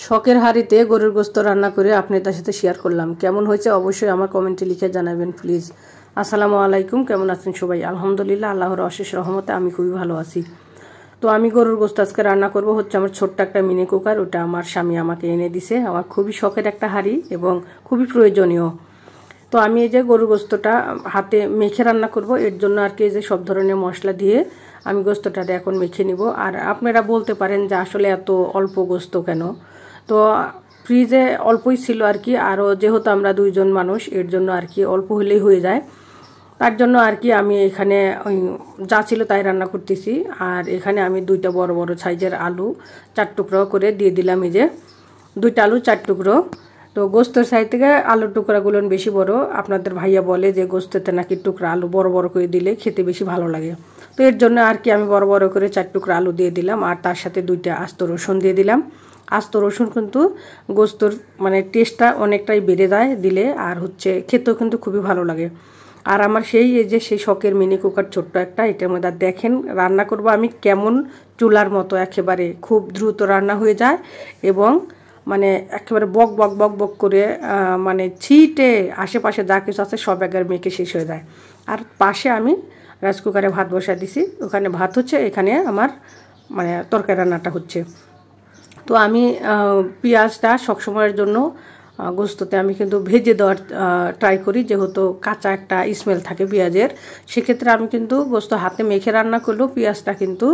শখের হাঁড়িতে গরুর গোশত রান্না করে আপনাদের সাথে শেয়ার করলাম। কেমন হয়েছে অবশ্যই আমার কমেন্টে লিখে জানাবেন প্লিজ। আসসালামু আলাইকুম, কেমন আছেন সবাই? আলহামদুলিল্লাহ, আল্লাহর অশেষ রহমতে আমি খুবই ভালো আছি। তো আমি গরুর গোশত আজকে রান্না করব হচ্ছে আমার ছোট্ট একটা মিনি কুকার। ওটা আমার স্বামী আমাকে এনে দিছে। আমার খুবই শখের একটা হাঁড়ি এবং খুবই প্রয়োজনীয়। তো আমি এই যে গরুর গোশতটা হাতে মেখে রান্না করব, এর জন্য আর কি এই যে সব ধরনের মশলা দিয়ে আমি গোশতটাতে এখন মেখে নিব। আর আপনারা বলতে পারেন যে আসলে এত অল্প গোশত কেন? তো ফ্রিজে অল্পই ছিল আর কি, আরও যেহেতু আমরা দুইজন মানুষ, এর জন্য আর কি অল্প হলেই হয়ে যায়। তার জন্য আর কি আমি এখানে ওই যা ছিল তাই রান্না করতেছি। আর এখানে আমি দুইটা বড় বড় সাইজের আলু 4 টুকরো করে দিয়ে দিলাম। এই যে দুইটা আলু 4 টুকরো। তো গোস্তের সাইড থেকে আলুর টুকরাগুলো বেশি বড়। আপনাদের ভাইয়া বলে যে গোস্তেতে নাকি টুকরা আলু বড় বড় করে দিলে খেতে বেশি ভালো লাগে। তো এর জন্য আর কি আমি বড় বড় করে 4 টুকরা আলু দিয়ে দিলাম। আর তার সাথে দুইটা আস্ত রসুন দিয়ে দিলাম। আস্ত রসুন কিন্তু গোস্তর মানে টেস্টটা অনেকটাই বেড়ে যায় দিলে, আর হচ্ছে খেতেও কিন্তু খুবই ভালো লাগে। আর আমার সেই শখের মিনি কুকার ছোট্ট একটা, এটার মধ্যে দেখেন রান্না করব আমি কেমন চুলার মতো, একেবারে খুব দ্রুত রান্না হয়ে যায় এবং মানে একেবারে বক বক বক বক করে মানে ছিটে আশেপাশে যা কিছু আছে সব একবার মেখে শেষ হয়ে যায়। আর পাশে আমি রাইস কুকারে ভাত বসা দিছি, ওখানে ভাত হচ্ছে, এখানে আমার মানে তরকারি রান্নাটা হচ্ছে। তো আমি পেঁয়াজটা সবসময়ের জন্য গোস্ততে আমি কিন্তু ভেজে দেওয়ার ট্রাই করি, যেহেতু কাঁচা একটা স্মেল থাকে পেঁয়াজের। সেক্ষেত্রে আমি কিন্তু গোস্ত হাতে মেখে রান্না করলেও পেঁয়াজটা কিন্তু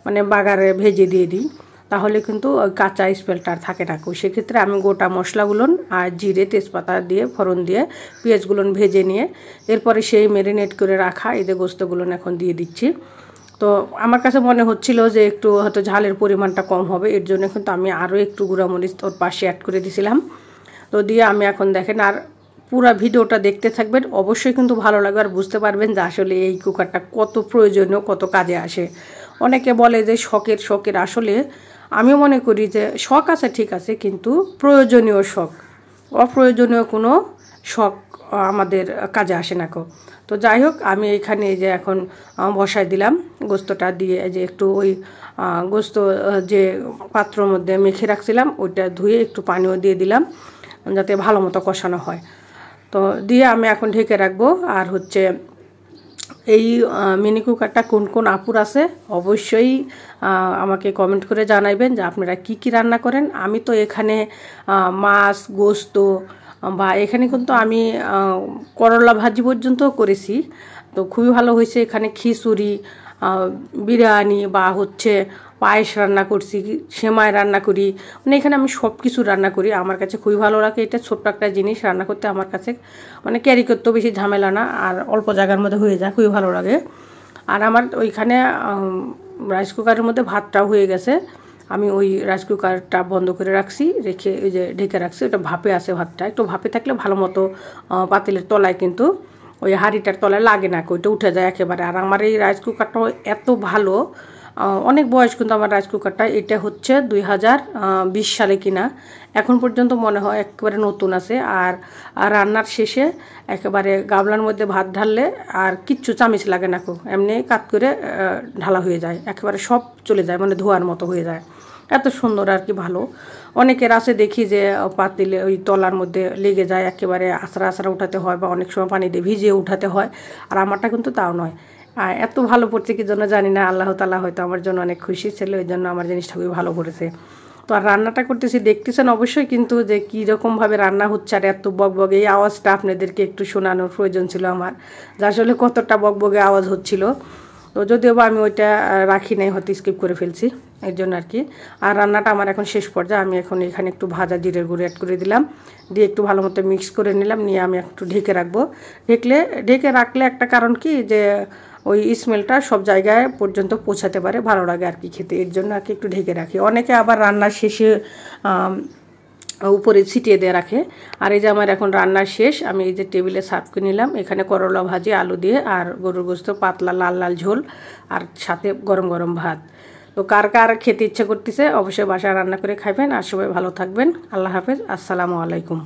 মানে বাগারে ভেজে দিয়ে দিই, তাহলে কিন্তু ওই কাঁচা স্মেলটা আর থাকে না। সেক্ষেত্রে আমি গোটা মশলাগুলো আর জিরে তেজপাতা দিয়ে ফোড়ন দিয়ে পেঁয়াজগুলো ভেজে নিয়ে এরপরে সেই ম্যারিনেট করে রাখা এই যে গোস্তগুলো এখন দিয়ে দিচ্ছি। তো আমার কাছে মনে হচ্ছিল যে একটু হয়তো ঝালের পরিমাণটা কম হবে, এর জন্য কিন্তু আমি আরও একটু গুঁড়ামরিচ ওর পাশে অ্যাড করে দিয়েছিলাম। তো দিয়ে আমি এখন দেখেন, আর পুরো ভিডিওটা দেখতে থাকবেন, অবশ্যই কিন্তু ভালো লাগবে আর বুঝতে পারবেন যে আসলে এই কুকারটা কত প্রয়োজনীয়, কত কাজে আসে। অনেকে বলে যে শখের আসলে আমিও মনে করি যে শখ আছে ঠিক আছে, কিন্তু প্রয়োজনীয় শখ, অপ্রয়োজনীয় কোনো শখ আমাদের কাজে আসে না কো। তো যাই হোক, আমি এখানে এই যে এখন বসাই দিলাম গোস্তটা দিয়ে, যে একটু ওই গোস্ত যে পাত্রের মধ্যে মেখে রাখছিলাম ওইটা ধুয়ে একটু পানিও দিয়ে দিলাম যাতে ভালো মতো কষানো হয়। তো দিয়ে আমি এখন ঢেকে রাখবো। আর হচ্ছে এই মিনি কুকারটা কোন কোন আপুর আছে অবশ্যই আমাকে কমেন্ট করে জানাইবেন যে আপনারা কি কি রান্না করেন। আমি তো এখানে মাছ গোস্ত বা এখানে কিন্তু আমি করলা ভাজি পর্যন্ত করেছি, তো খুবই ভালো হয়েছে। এখানে খিচুড়ি, বিরিয়ানি বা হচ্ছে পায়েস রান্না করছি, সেমাই রান্না করি, মানে এখানে আমি সব কিছু রান্না করি। আমার কাছে খুবই ভালো লাগে, এটা ছোট্ট একটা জিনিস রান্না করতে আমার কাছে মানে ক্যারি করতেও বেশি ঝামেলা না, আর অল্প জায়গার মধ্যে হয়ে যায়, খুবই ভালো লাগে। আর আমার ওইখানে রাইস কুকারের মধ্যে ভাতটাও হয়ে গেছে। আমি ওই রাইস কুকারটা বন্ধ করে রাখছি, রেখে ওই যে ঢেকে রাখছি, ওটা ভাপে আছে ভাতটা। একটু ভাপে থাকলে ভালো মতো পাতিলের তলায় কিন্তু ওই হাঁড়িটার তলায় লাগে না, ওইটা উঠে যায় একেবারে। আর আমার এই রাইস কুকারটাও এত ভালো, অনেক বয়স কিন্তু আমার রাইস কুকারটা। এটা হচ্ছে 2020 সালে কিনা, এখন পর্যন্ত মনে হয় একেবারে নতুন আছে। আর রান্নার শেষে একেবারে গামলার মধ্যে ভাত ঢাললে আর কিচ্ছু চামিচ লাগে না, এমনি কাত করে ঢালা হয়ে যায়, একেবারে সব চলে যায়, মানে ধোয়ার মতো হয়ে যায়, এত সুন্দর আর কি ভালো। অনেকের আছে দেখি যে পাতিলে ওই তলার মধ্যে লেগে যায়, একেবারে আছড়া আছড়া উঠাতে হয় বা অনেক সময় পানি দিয়ে ভিজিয়ে উঠাতে হয়। আর আমারটা কিন্তু তাও নয়। এত ভালো পড়ছে কি জন্য জানি না, আল্লাহ তাআলা হয়তো আমার জন্য অনেক খুশি ছিল, ওই জন্য আমার জিনিসটা খুবই ভালো পড়েছে। তো আর রান্নাটা করতেছি দেখতেছেন অবশ্যই কিন্তু যে কীরকমভাবে রান্না হচ্ছে, আর এত বকবকে এই আওয়াজটা আপনাদেরকে একটু শোনানোর প্রয়োজন ছিল আমার, যে আসলে কতটা বকবকে আওয়াজ হচ্ছিল। তো যদিও বা আমি ওইটা রাখি নাই, হয়তো স্কিপ করে ফেলছি, এর জন্য আর কি। আর রান্নাটা আমার এখন শেষ পর্যায়ে, আমি এখন এখানে একটু ভাজা জিরের গুঁড়ো অ্যাড করে দিলাম, দিয়ে একটু ভালো মতো মিক্স করে নিলাম, নিয়ে আমি একটু ঢেকে রাখবো। ঢেকে রাখলে একটা কারণ কি, যে ওই স্মেলটা সব জায়গায় পর্যন্ত পৌঁছাতে পারে, ভালো লাগে আর কি খেতে, এর জন্য আর কি একটু ঢেকে রাখি। অনেকে আবার রান্নার শেষে উপরে ছিটিয়ে দিয়ে রাখে। আর এই যে আমার এখন রান্না শেষ, আমি এই যে টেবিলে সার্ভ করে নিলাম। এখানে করলা ভাজি আলু দিয়ে আর গরুর গোস্ত পাতলা লাল লাল ঝোল, আর সাথে গরম গরম ভাত। তো কার কার খেতে ইচ্ছে করতেছে অবশ্যই বাসায় রান্না করে খাবেন। আর সবাই ভালো থাকবেন। আল্লাহ হাফেজ, আসসালামু আলাইকুম।